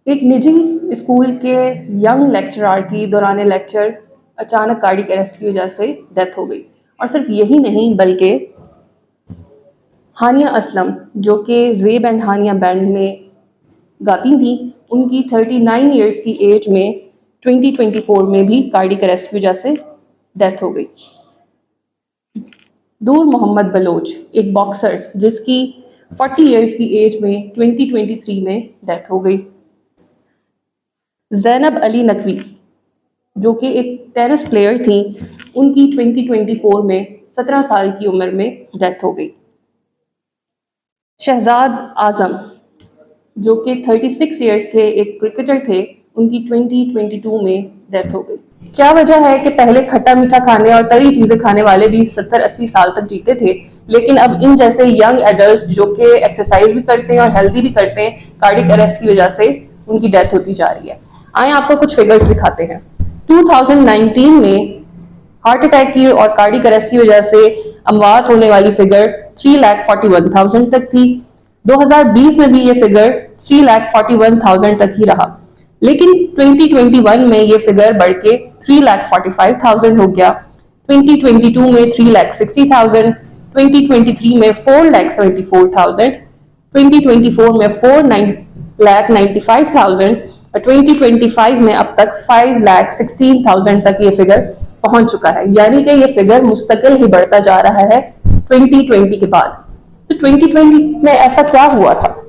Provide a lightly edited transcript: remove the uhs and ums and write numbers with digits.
एक निजी स्कूल के यंग लेक्चरर की दौरान लेक्चर अचानक कार्डियक अरेस्ट की वजह से डेथ हो गई। और सिर्फ यही नहीं बल्कि हानिया असलम जो कि ज़ेब एंड हानिया बैंड में गाती थी, उनकी 39 इयर्स की एज में 2024 में भी कार्डियक अरेस्ट की वजह से डेथ हो गई। दूर मोहम्मद बलोच एक बॉक्सर जिसकी 40 इयर्स की एज में 2023 में डेथ हो गई। ज़ैनब अली नकवी जो कि एक टेनिस प्लेयर थी, उनकी 2024 में 17 साल की उम्र में डेथ हो गई। शहजाद आजम जो कि 36 इयर्स थे, एक क्रिकेटर थे, उनकी 2022 में डेथ हो गई। क्या वजह है कि पहले खट्टा मीठा खाने और तली चीजें खाने वाले भी 70-80 साल तक जीते थे, लेकिन अब इन जैसे यंग एडल्ट जो कि एक्सरसाइज भी करते हैं और हेल्दी भी करते हैं, कार्डियक अरेस्ट की वजह से उनकी डेथ होती जा रही है। आए आपको कुछ फिगर्स दिखाते हैं। 2019 में हार्ट अटैक की और कार्डियक अरेस्ट की वजह से अमवात होने वाली फिगर 3,41,000 तक थी। 2020 में भी ये फिगर 3,41,000 तक ही रहा, लेकिन 2021 में ये फिगर बढ़ के 3,45,000 हो गया। 2022 में 3,60,000, 2023 में 4,74,000, 2024 में 4,95,000 और 2025 में अब तक 5,16,000 तक ये फिगर पहुंच चुका है। यानी कि ये फिगर मुस्तकिल ही बढ़ता जा रहा है 2020 के बाद। तो 2020 में ऐसा क्या हुआ था?